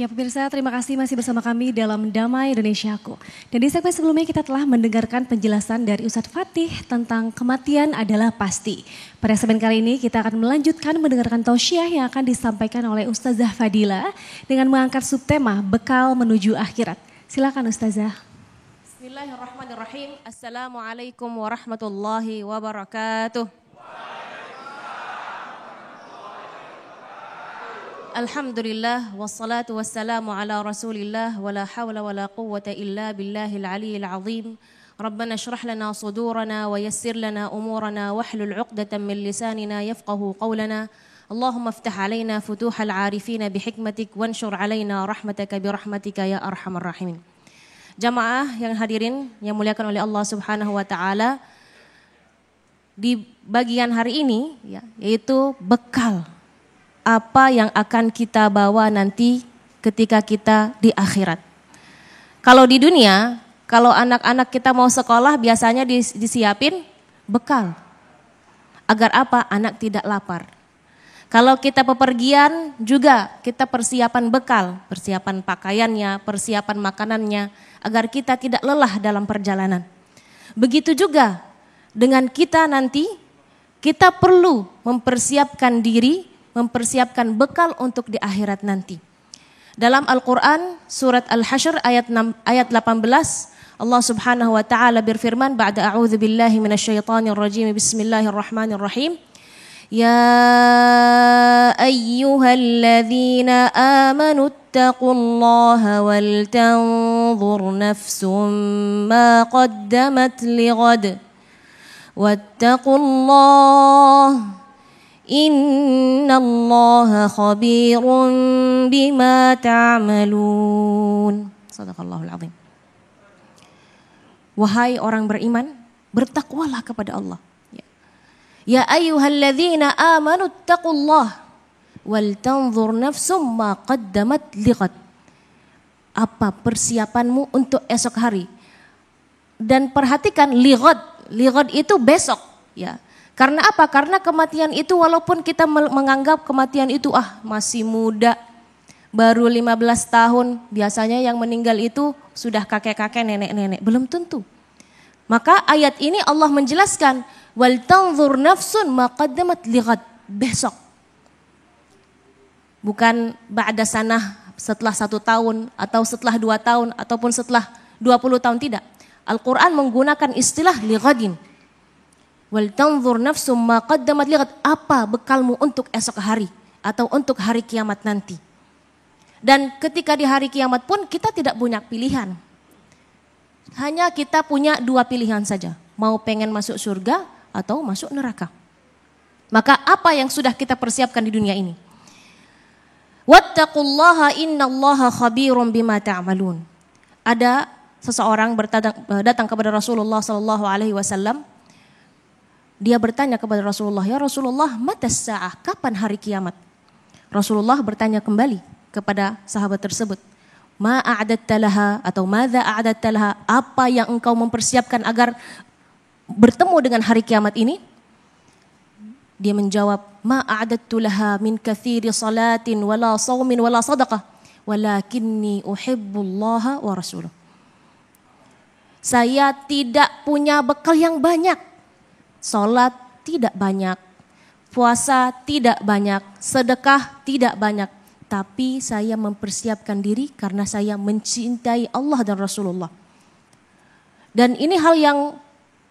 Ya pemirsa, terima kasih masih bersama kami dalam Damai Indonesiaku. Dan di segmen sebelumnya kita telah mendengarkan penjelasan dari Ustadz Fatih tentang kematian adalah pasti. Pada segmen kali ini kita akan melanjutkan mendengarkan tausiah yang akan disampaikan oleh Ustazah Fadila dengan mengangkat subtema bekal menuju akhirat. Silakan Ustazah. Bismillahirrahmanirrahim. Assalamualaikum warahmatullahi wabarakatuh. Alhamdulillah wassalatu wassalamu ala Rasulillah wala hawla wala quwwata illa billahil aliyyil azim. Rabbana shrah lana sudurana wa yassir lana umurana wahlul 'uqdatam min lisanina yafqahu qawlana. Allahumma iftah 'alaina futuhal 'arifina bihikmatik wanshur 'alaina rahmataka birahmatika ya arhamar rahimin. Jamaah yang hadirin yang muliakan oleh Allah Subhanahu wa taala, di bagian hari ini ya, yaitu bekal apa yang akan kita bawa nanti ketika kita di akhirat. Kalau di dunia, kalau anak-anak kita mau sekolah biasanya disiapin bekal. Agar apa? Anak tidak lapar. Kalau kita bepergian juga kita persiapan bekal, persiapan pakaiannya, persiapan makanannya, agar kita tidak lelah dalam perjalanan. Begitu juga dengan kita nanti, kita perlu mempersiapkan diri, mempersiapkan bekal untuk di akhirat nanti. Dalam Al-Quran surat Al-Hasyr ayat 18 Allah Subhanahu wa taala berfirman ba'da a'udzu billahi minasyaitonir rajim bismillahirrahmanirrahim. Ya ayyuhalladzina amanu taqullaha wal tanzur nafsum ma qaddamat lighad wattaqullaha innallaha khabirun bima ta'malun. Shadaqallahul azim. Wahai orang beriman, bertakwalah kepada Allah. Ya ayyuhalladzina amanu taqullaha wal tanzur nafsum ma qaddamat lighad. Apa persiapanmu untuk esok hari? Dan perhatikan lighad. Lighad itu besok, ya. Karena apa? Karena kematian itu walaupun kita menganggap kematian itu masih muda, baru 15 tahun, biasanya yang meninggal itu sudah kakek-kakek, nenek-nenek, belum tentu. Maka ayat ini Allah menjelaskan wal tanzur nafsun ma qaddamat lighad, besok. Bukan ba'da sanah, setelah 1 tahun atau setelah 2 tahun ataupun setelah 20 tahun, tidak. Al-Quran menggunakan istilah lighadin. Wal tanzur nafsum ma qaddamat lighad, apa bekalmu untuk esok hari atau untuk hari kiamat nanti. Dan ketika di hari kiamat pun kita tidak punya pilihan. Hanya kita punya 2 pilihan saja, mau pengen masuk surga atau masuk neraka. Maka apa yang sudah kita persiapkan di dunia ini? Wattaqullaha innallaha khabirum bima ta'malun. Ada seseorang datang kepada Rasulullah sallallahu alaihi wasallam. Dia bertanya kepada Rasulullah, ya Rasulullah, matas sa'ah, kapan hari kiamat? Rasulullah bertanya kembali kepada sahabat tersebut, ma a'adatta laha atau madza a'adatta laha, apa yang engkau mempersiapkan agar bertemu dengan hari kiamat ini? Dia menjawab, ma a'adattu laha min katsiri salatin wala shaumin wala sadaqah, walakinni uhibbullaha wa rasuluh. Saya tidak punya bekal yang banyak. Salat tidak banyak, puasa tidak banyak, sedekah tidak banyak. Tapi saya mempersiapkan diri karena saya mencintai Allah dan Rasulullah. Dan ini hal yang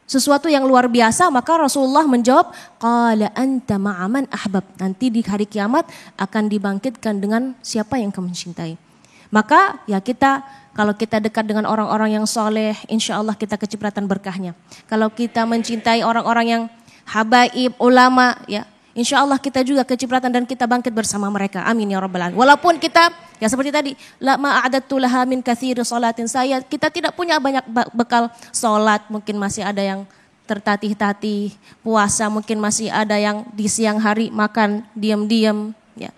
sesuatu yang luar biasa. Maka Rasulullah menjawab, qala anta ma'aman ahbab. Nanti di hari kiamat akan dibangkitkan dengan siapa yang kamu cintai. Maka ya kalau kita dekat dengan orang-orang yang soleh, insya Allah kita kecipratan berkahnya. Kalau kita mencintai orang-orang yang habaib, ulama, ya insya Allah kita juga kecipratan dan kita bangkit bersama mereka. Amin ya rabbal alamin. Walaupun kita, ya seperti tadi, la ma'adattu laha min katsiri salatin, kita tidak punya banyak bekal solat, mungkin masih ada yang tertatih-tatih, puasa mungkin masih ada yang di siang hari makan diam-diam, ya.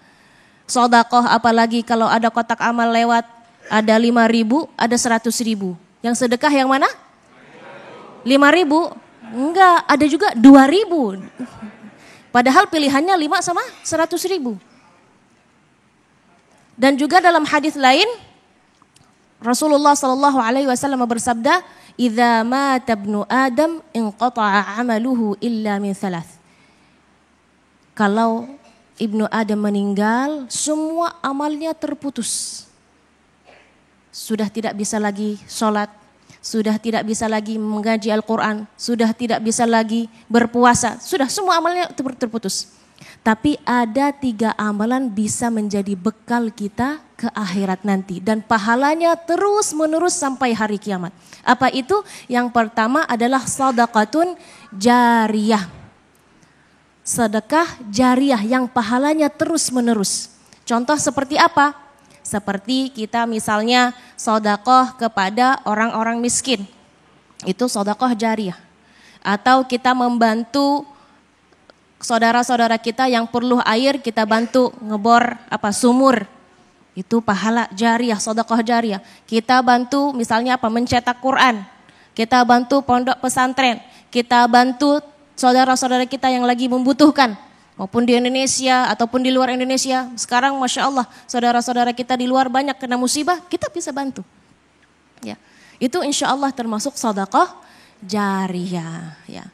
Sedekah apalagi kalau ada kotak amal lewat, ada 5.000, ada 100.000. Yang sedekah yang mana? 5.000. Enggak, ada juga 2.000. Padahal pilihannya 5 sama 100.000. Dan juga dalam hadis lain Rasulullah sallallahu alaihi wasallam bersabda, "Idza mata ibnu Adam inqata'a 'amaluhu illa min thalath." Kalau ibnu Adam meninggal, semua amalnya terputus. Sudah tidak bisa lagi sholat, sudah tidak bisa lagi mengaji Al-Quran, sudah tidak bisa lagi berpuasa, sudah semua amalnya terputus. Tapi ada 3 amalan bisa menjadi bekal kita ke akhirat nanti. Dan pahalanya terus menerus sampai hari kiamat. Apa itu? Yang pertama adalah sadaqatun jariyah. Sedekah jariyah yang pahalanya terus menerus. Contoh seperti apa? Seperti kita misalnya sedekah kepada orang-orang miskin. Itu sedekah jariyah. Atau kita membantu saudara-saudara kita yang perlu air, kita bantu ngebor sumur. Itu pahala jariyah, sedekah jariyah. Kita bantu misalnya mencetak Quran. Kita bantu pondok pesantren. Kita bantu saudara-saudara kita yang lagi membutuhkan, maupun di Indonesia ataupun di luar Indonesia. Sekarang Masya Allah, saudara-saudara kita di luar banyak kena musibah, kita bisa bantu. Ya, itu insya Allah termasuk sedekah jariyah. Ya.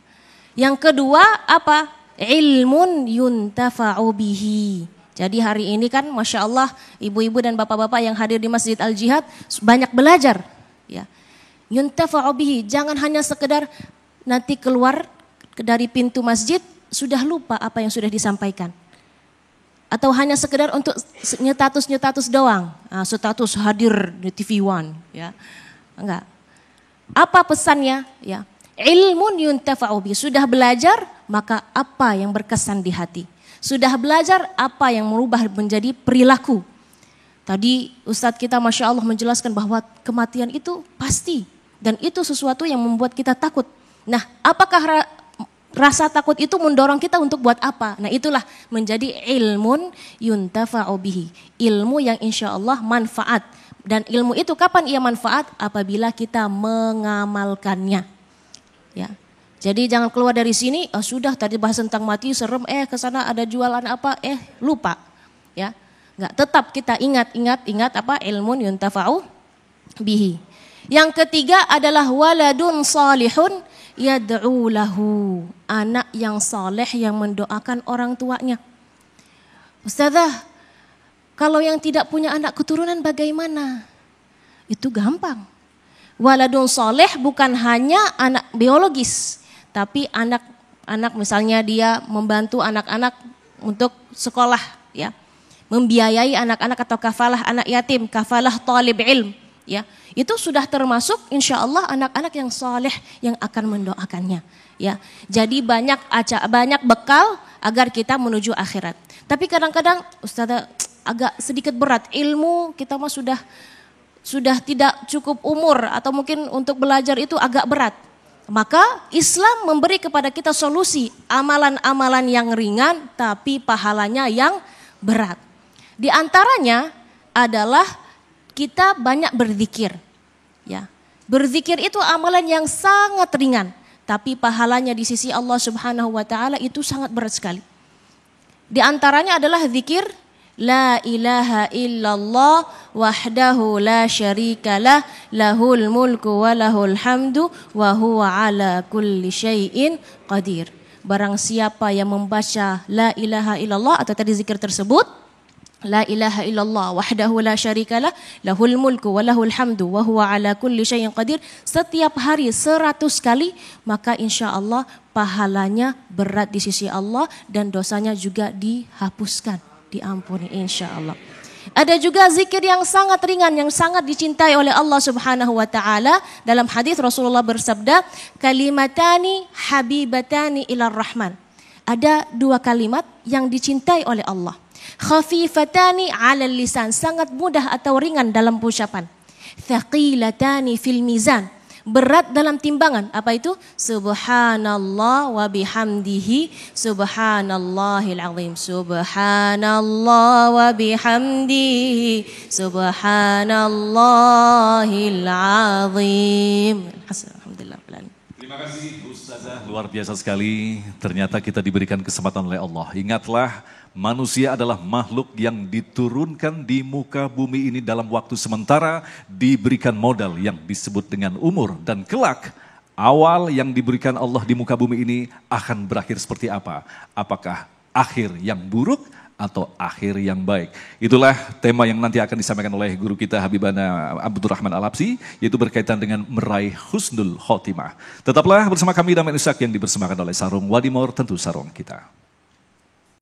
Yang kedua apa? Ilmun yuntafa'u bihi. Jadi hari ini kan Masya Allah ibu-ibu dan bapak-bapak yang hadir di Masjid Al-Jihad banyak belajar. Ya. Yuntafa'u bihi, jangan hanya sekedar nanti keluar dari pintu masjid sudah lupa apa yang sudah disampaikan. Atau hanya sekedar untuk nyetatus doang. Status hadir di TV One. Ya. Enggak. Apa pesannya? Ya. Ilmun yuntafa'u bihi, sudah belajar maka apa yang berkesan di hati. Sudah belajar apa yang merubah menjadi perilaku. Tadi Ustadz kita Masya Allah menjelaskan bahwa kematian itu pasti. Dan itu sesuatu yang membuat kita takut. Nah, apakah rasa takut itu mendorong kita untuk buat apa? Nah, itulah menjadi ilmun yuntafa'u bihi. Ilmu yang insya Allah manfaat. Dan ilmu itu kapan ia manfaat? Apabila kita mengamalkannya. Ya. Jadi jangan keluar dari sini, sudah tadi bahas tentang mati serem, ke sana ada jualan apa, lupa. Ya. Enggak, tetap kita ingat apa? Ilmun yuntafa'u bihi. Yang ketiga adalah waladun salihun yad'u lahu. Anak yang saleh yang mendoakan orang tuanya. Ustazah, kalau yang tidak punya anak keturunan bagaimana? Itu gampang. Waladun saleh bukan hanya anak biologis, tapi anak misalnya dia membantu anak-anak untuk sekolah, ya, membiayai anak-anak atau kafalah anak yatim, kafalah talib ilm, ya, itu sudah termasuk insya Allah anak-anak yang saleh yang akan mendoakannya, ya. Jadi banyak bekal agar kita menuju akhirat. Tapi kadang-kadang Ustazah agak sedikit berat, ilmu kita mah sudah tidak cukup umur atau mungkin untuk belajar itu agak berat. Maka Islam memberi kepada kita solusi, amalan-amalan yang ringan tapi pahalanya yang berat. Di antaranya adalah kita banyak berzikir. Ya. Berzikir itu amalan yang sangat ringan, tapi pahalanya di sisi Allah Subhanahu wa taala itu sangat berat sekali. Di antaranya adalah zikir La ilaha illallah wahdahu la syarikalah lahul mulku wa lahul hamdu wa huwa ala kulli syai'in qadir. Barang siapa yang membaca la ilaha illallah atau tadi zikir tersebut, la ilaha illallah wahdahu la syarikalah lahul mulku wa lahul hamdu wa huwa ala kulli syai'in qadir, setiap hari 100 kali, maka insyaallah pahalanya berat di sisi Allah dan dosanya juga dihapuskan, diampuni insyaallah. Ada juga zikir yang sangat ringan yang sangat dicintai oleh Allah Subhanahu wa taala. Dalam hadis Rasulullah bersabda, kalimatani habibatani ilar rahman. Ada 2 kalimat yang dicintai oleh Allah. Khafifatani 'alal lisan, sangat mudah atau ringan dalam ucapan. Thaqilatani fil mizan, berat dalam timbangan. Apa itu? Subhanallah wa bihamdihi subhanallahil azim. Subhanallah wa bihamdihi subhanallahil azim. Alhamdulillah. Terima kasih Ustazah, luar biasa sekali. Ternyata kita diberikan kesempatan oleh Allah. Ingatlah, manusia adalah makhluk yang diturunkan di muka bumi ini dalam waktu sementara, diberikan modal yang disebut dengan umur. Dan kelak, awal yang diberikan Allah di muka bumi ini akan berakhir seperti apa? Apakah akhir yang buruk atau akhir yang baik? Itulah tema yang nanti akan disampaikan oleh guru kita Habibana Abdurrahman Al-Habsyi, yaitu berkaitan dengan meraih husnul khotimah. Tetaplah bersama kami dalam Isak yang dipersembahkan oleh Sarung Wadimor, tentu sarung kita.